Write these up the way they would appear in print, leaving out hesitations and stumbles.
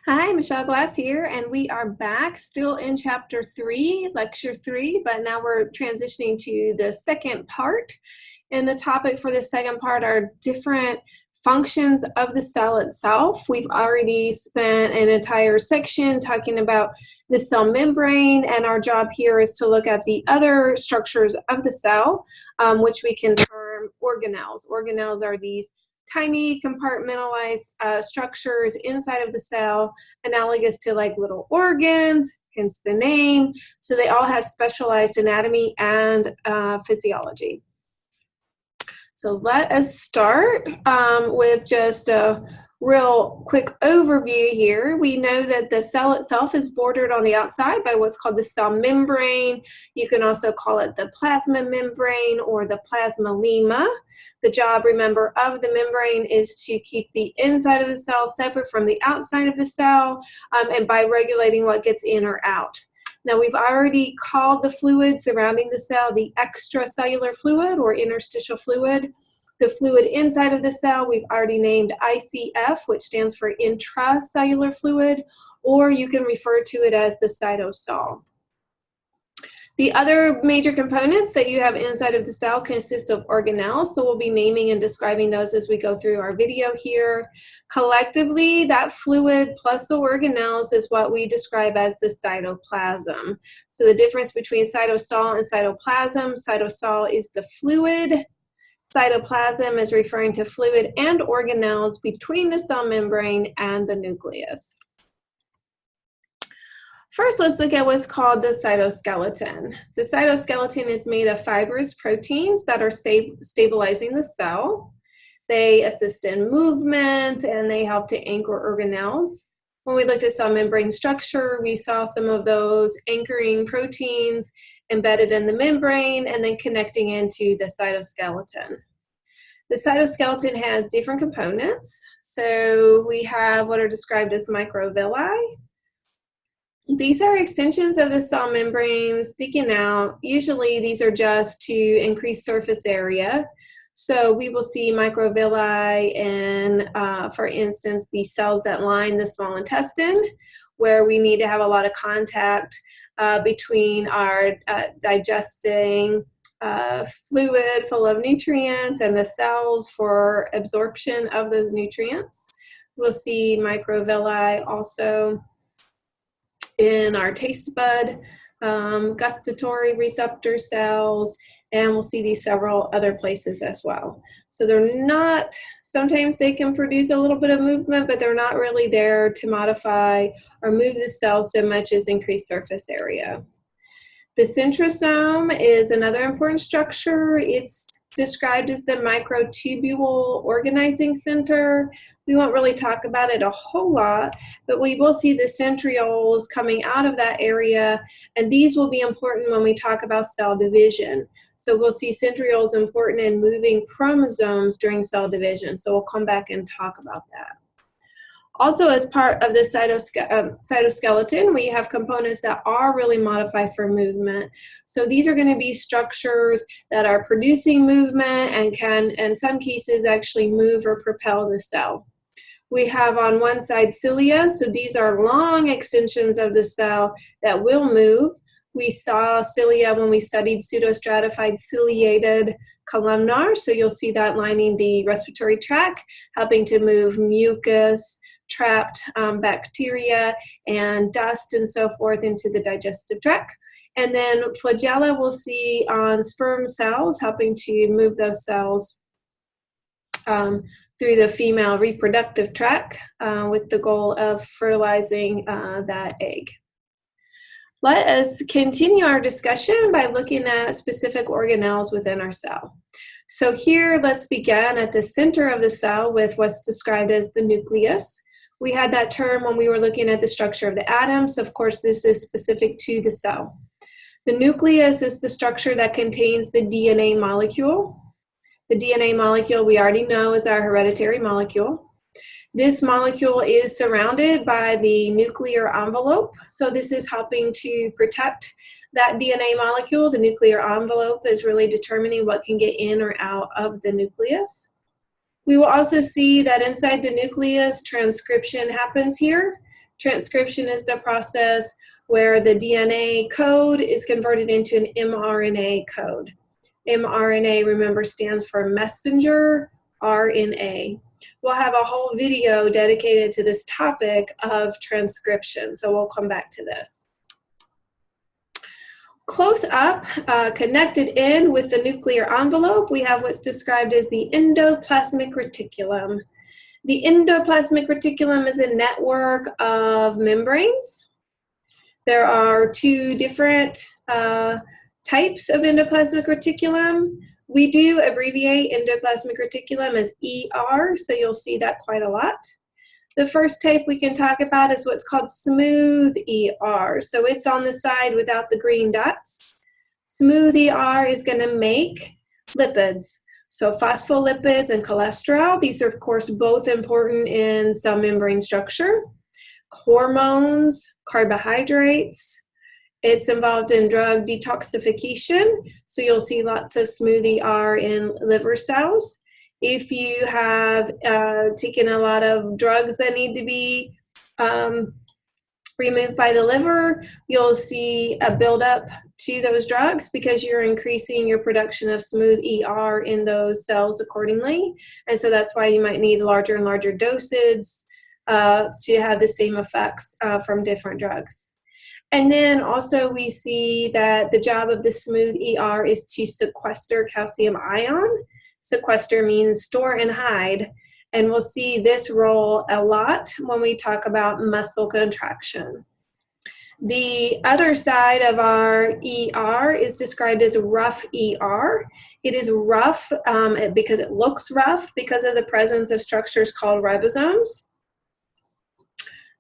Hi, Michelle Glass here, and we are back still in Chapter 3, Lecture 3, but now we're transitioning to the second part. And the topic for the second part are different functions of the cell itself. We've already spent an entire section talking about the cell membrane, and our job here is to look at the other structures of the cell, which we can term organelles. Organelles are these tiny compartmentalized structures inside of the cell, analogous to like little organs, hence the name. So they all have specialized anatomy and physiology. So let us start with just a real quick overview here. We know that the cell itself is bordered on the outside by what's called the cell membrane. You can also call it the plasma membrane or the plasmalemma. The job, remember, of the membrane is to keep the inside of the cell separate from the outside of the cell, and by regulating what gets in or out. Now, we've already called the fluid surrounding the cell the extracellular fluid or interstitial fluid. The fluid inside of the cell, we've already named ICF, which stands for intracellular fluid, or you can refer to it as the cytosol. The other major components that you have inside of the cell consist of organelles, so we'll be naming and describing those as we go through our video here. Collectively, that fluid plus the organelles is what we describe as the cytoplasm. So the difference between cytosol and cytoplasm, cytosol is the fluid. Cytoplasm is referring to fluid and organelles between the cell membrane and the nucleus. First, let's look at what's called the cytoskeleton. The cytoskeleton is made of fibrous proteins that are stabilizing the cell. They assist in movement and they help to anchor organelles. When we looked at cell membrane structure, we saw some of those anchoring proteins embedded in the membrane and then connecting into the cytoskeleton. The cytoskeleton has different components. So we have what are described as microvilli. These are extensions of the cell membrane sticking out. Usually these are just to increase surface area. So we will see microvilli in, for instance, the cells that line the small intestine, where we need to have a lot of contact between our digesting fluid full of nutrients and the cells for absorption of those nutrients. We'll see microvilli also in our taste bud, gustatory receptor cells, and we'll see these several other places as well. So they're not, sometimes they can produce a little bit of movement, but they're not really there to modify or move the cells so much as increase surface area. The centrosome is another important structure. It's described as the microtubule organizing center. We won't really talk about it a whole lot, but we will see the centrioles coming out of that area, and these will be important when we talk about cell division. So we'll see centrioles important in moving chromosomes during cell division, so we'll come back and talk about that. Also, as part of the cytoskeleton, we have components that are really modified for movement. So these are going to be structures that are producing movement and can, in some cases, actually move or propel the cell. We have on one side cilia, so these are long extensions of the cell that will move. We saw cilia when we studied pseudostratified ciliated columnar, so you'll see that lining the respiratory tract, helping to move mucus, trapped bacteria, and dust and so forth into the digestive tract. And then flagella we'll see on sperm cells, helping to move those cells through the female reproductive tract with the goal of fertilizing that egg. Let us continue our discussion by looking at specific organelles within our cell. So here, let's begin at the center of the cell with what's described as the nucleus. We had that term when we were looking at the structure of the atoms. Of course, this is specific to the cell. The nucleus is the structure that contains the DNA molecule. The DNA molecule we already know is our hereditary molecule. This molecule is surrounded by the nuclear envelope, so this is helping to protect that DNA molecule. The nuclear envelope is really determining what can get in or out of the nucleus. We will also see that inside the nucleus, transcription happens here. Transcription is the process where the DNA code is converted into an mRNA code. mRNA, remember, stands for messenger RNA. We'll have a whole video dedicated to this topic of transcription, so we'll come back to this. Close up, connected in with the nuclear envelope, we have what's described as the endoplasmic reticulum. The endoplasmic reticulum is a network of membranes. There are two different types of endoplasmic reticulum. We do abbreviate endoplasmic reticulum as ER, so you'll see that quite a lot. The first type we can talk about is what's called smooth ER. So it's on the side without the green dots. Smooth ER is going to make lipids. So phospholipids and cholesterol, these are of course both important in cell membrane structure. Hormones, carbohydrates. It's involved in drug detoxification. So you'll see lots of smooth ER in liver cells. If you have taken a lot of drugs that need to be removed by the liver, you'll see a buildup to those drugs because you're increasing your production of smooth ER in those cells accordingly. And so that's why you might need larger and larger doses to have the same effects from different drugs. And then also we see that the job of the smooth ER is to sequester calcium ion. Sequester means store and hide, and we'll see this role a lot when we talk about muscle contraction. The other side of our ER is described as rough ER. It is rough because it looks rough because of the presence of structures called ribosomes.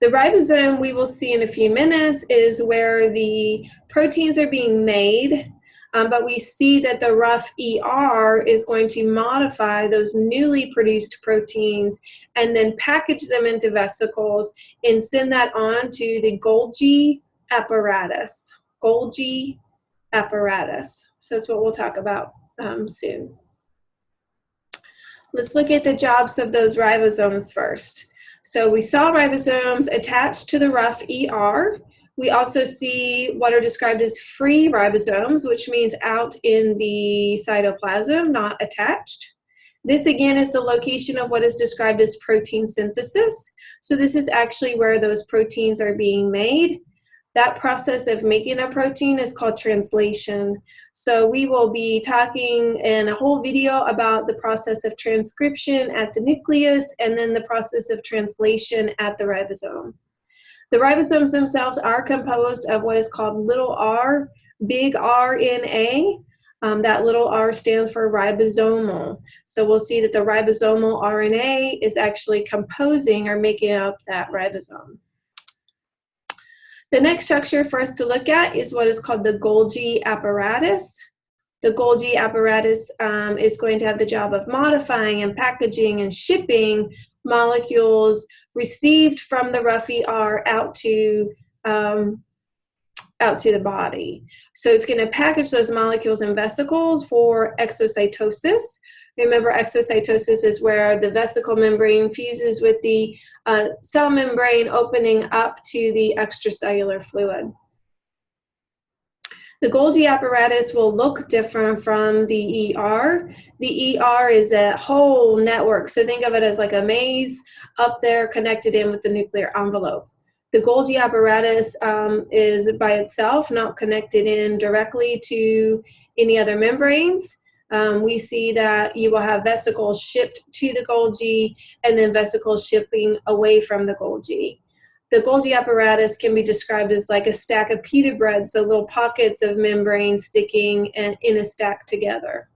The ribosome, we will see in a few minutes, is where the proteins are being made. But we see that the rough ER is going to modify those newly produced proteins and then package them into vesicles and send that on to the Golgi Apparatus. Golgi Apparatus. So that's what we'll talk about soon. Let's look at the jobs of those ribosomes first. So we saw ribosomes attached to the rough ER. We also see what are described as free ribosomes, which means out in the cytoplasm, not attached. This again is the location of what is described as protein synthesis. So this is actually where those proteins are being made. That process of making a protein is called translation. So we will be talking in a whole video about the process of transcription at the nucleus and then the process of translation at the ribosome. The ribosomes themselves are composed of what is called little r, big RNA. That little r stands for ribosomal. So we'll see that the ribosomal RNA is actually composing or making up that ribosome. The next structure for us to look at is what is called the Golgi Apparatus. The Golgi Apparatus is going to have the job of modifying and packaging and shipping molecules received from the rough ER out to the body. So it's going to package those molecules in vesicles for exocytosis. Remember, exocytosis is where the vesicle membrane fuses with the cell membrane, opening up to the extracellular fluid. The Golgi apparatus will look different from the ER. The ER is a whole network, so think of it as like a maze up there connected in with the nuclear envelope. The Golgi apparatus is by itself, not connected in directly to any other membranes. We see that you will have vesicles shipped to the Golgi and then vesicles shipping away from the Golgi. The Golgi apparatus can be described as like a stack of pita bread, so little pockets of membrane sticking in a stack together.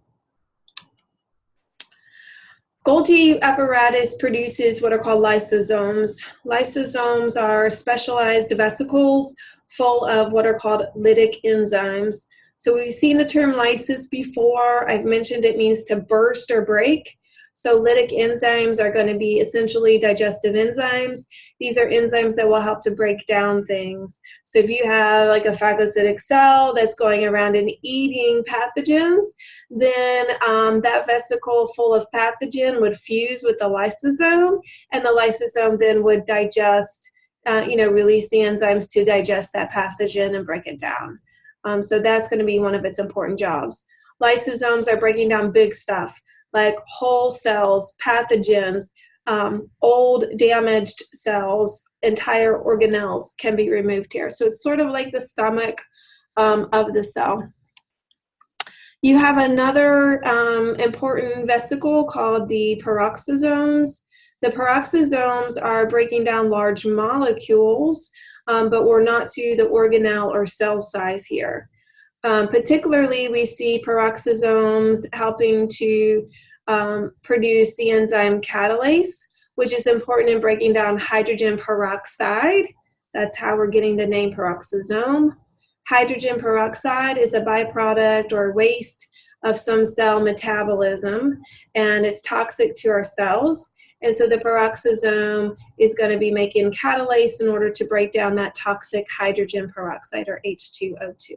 Golgi apparatus produces what are called lysosomes. Lysosomes are specialized vesicles full of what are called lytic enzymes. So we've seen the term lysis before. I've mentioned it means to burst or break. So lytic enzymes are going to be essentially digestive enzymes. These are enzymes that will help to break down things. So if you have like a phagocytic cell that's going around and eating pathogens, then that vesicle full of pathogen would fuse with the lysosome, and the lysosome then would digest release the enzymes to digest that pathogen and break it down. So that's going to be one of its important jobs. Lysosomes are breaking down big stuff like whole cells, pathogens, old damaged cells, entire organelles can be removed here. So it's sort of like the stomach of the cell. You have another important vesicle called the peroxisomes. The peroxisomes are breaking down large molecules, but we're not to the organelle or cell size here. Particularly, we see peroxisomes helping to produce the enzyme catalase, which is important in breaking down hydrogen peroxide. That's how we're getting the name peroxisome. Hydrogen peroxide is a byproduct or waste of some cell metabolism, and it's toxic to our cells. And so the peroxisome is going to be making catalase in order to break down that toxic hydrogen peroxide, or H2O2.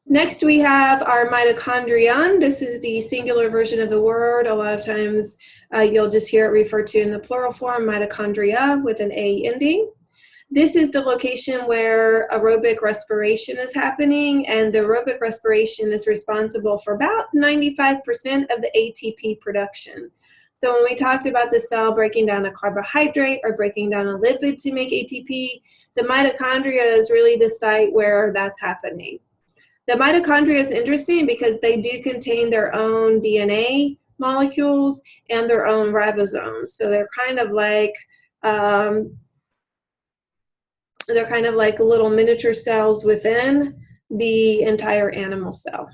Next, we have our mitochondrion. This is the singular version of the word. A lot of times you'll just hear it referred to in the plural form, mitochondria, with an A ending. This is the location where aerobic respiration is happening, and the aerobic respiration is responsible for about 95% of the ATP production. So when we talked about the cell breaking down a carbohydrate or breaking down a lipid to make ATP, the mitochondria is really the site where that's happening. The mitochondria is interesting because they do contain their own DNA molecules and their own ribosomes. So they're kind of like little miniature cells within the entire animal cell.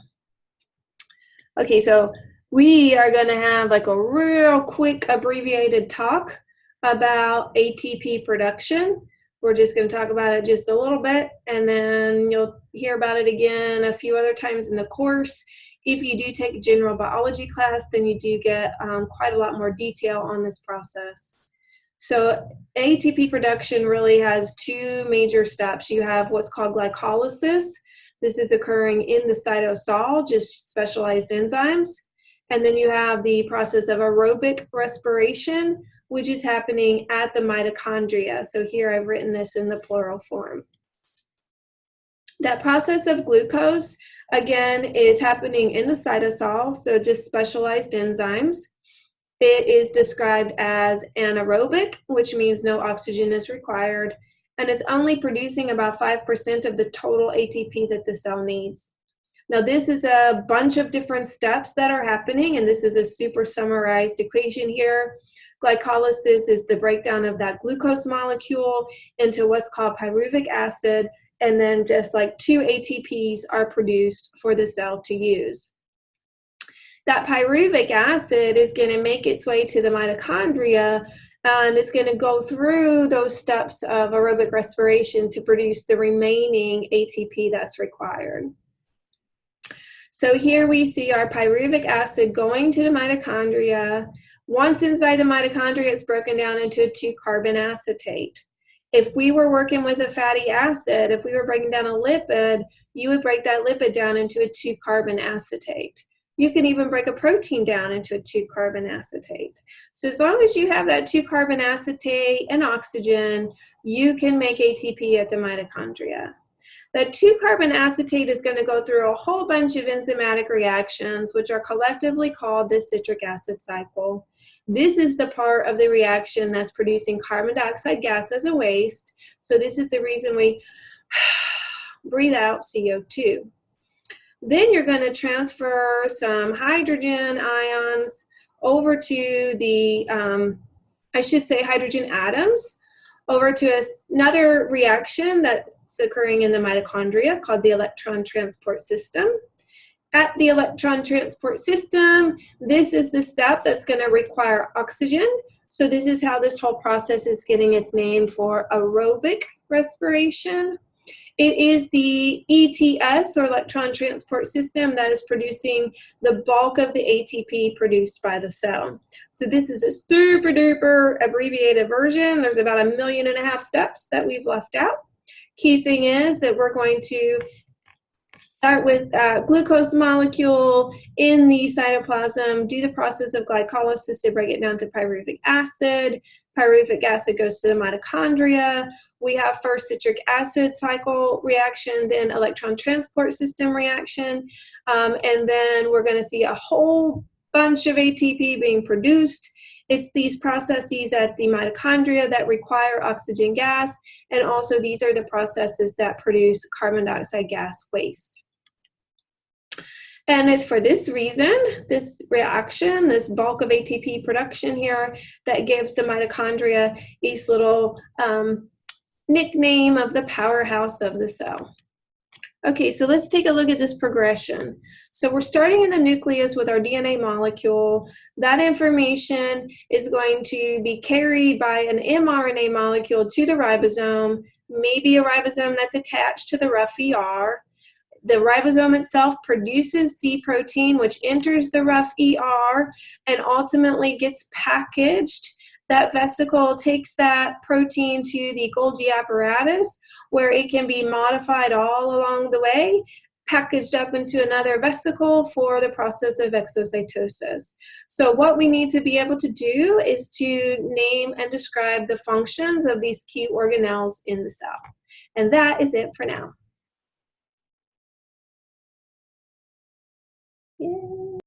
Okay, so we are going to have like a real quick abbreviated talk about ATP production. We're just going to talk about it just a little bit, and then you'll hear about it again a few other times in the course. If you do take a general biology class, then you do get quite a lot more detail on this process. So ATP production really has two major steps. You have what's called glycolysis. This is occurring in the cytosol, just specialized enzymes. And then you have the process of aerobic respiration, which is happening at the mitochondria. So here I've written this in the plural form. That process of glucose, again, is happening in the cytosol, so just specialized enzymes. It is described as anaerobic, which means no oxygen is required, and it's only producing about 5% of the total ATP that the cell needs. Now, this is a bunch of different steps that are happening, and this is a super summarized equation here. Glycolysis is the breakdown of that glucose molecule into what's called pyruvic acid, and then just like 2 ATPs are produced for the cell to use. That pyruvic acid is going to make its way to the mitochondria, and it's going to go through those steps of aerobic respiration to produce the remaining ATP that's required. So here we see our pyruvic acid going to the mitochondria. Once inside the mitochondria, it's broken down into a 2-carbon acetate. If we were working with a fatty acid, if we were breaking down a lipid, you would break that lipid down into a 2-carbon acetate. You can even break a protein down into a 2-carbon acetate. So as long as you have that 2-carbon acetate and oxygen, you can make ATP at the mitochondria. That 2-carbon acetate is going to go through a whole bunch of enzymatic reactions, which are collectively called the citric acid cycle. This is the part of the reaction that's producing carbon dioxide gas as a waste. So this is the reason we breathe out CO2. Then you're going to transfer some hydrogen ions over to the, hydrogen atoms, over to another reaction that's occurring in the mitochondria called the electron transport system. At the electron transport system, this is the step that's going to require oxygen. So this is how this whole process is getting its name for aerobic respiration. It is the ETS, or electron transport system, that is producing the bulk of the ATP produced by the cell. So this is a super duper abbreviated version. There's about 1.5 million steps that we've left out. Key thing is that we're going to start with glucose molecule in the cytoplasm, do the process of glycolysis to break it down to pyruvic acid. Pyruvic acid goes to the mitochondria. We have first citric acid cycle reaction, then electron transport system reaction, and then we're going to see a whole bunch of ATP being produced. It's these processes at the mitochondria that require oxygen gas, and also these are the processes that produce carbon dioxide gas waste. And it's for this reason, this reaction, this bulk of ATP production here, that gives the mitochondria this little nickname of the powerhouse of the cell. Okay, so let's take a look at this progression. So we're starting in the nucleus with our DNA molecule. That information is going to be carried by an mRNA molecule to the ribosome, maybe a ribosome that's attached to the rough ER. The ribosome itself produces D protein, which enters the rough ER and ultimately gets packaged. That vesicle takes that protein to the Golgi Apparatus, where it can be modified all along the way, packaged up into another vesicle for the process of exocytosis. So what we need to be able to do is to name and describe the functions of these key organelles in the cell. And that is it for now. Yay.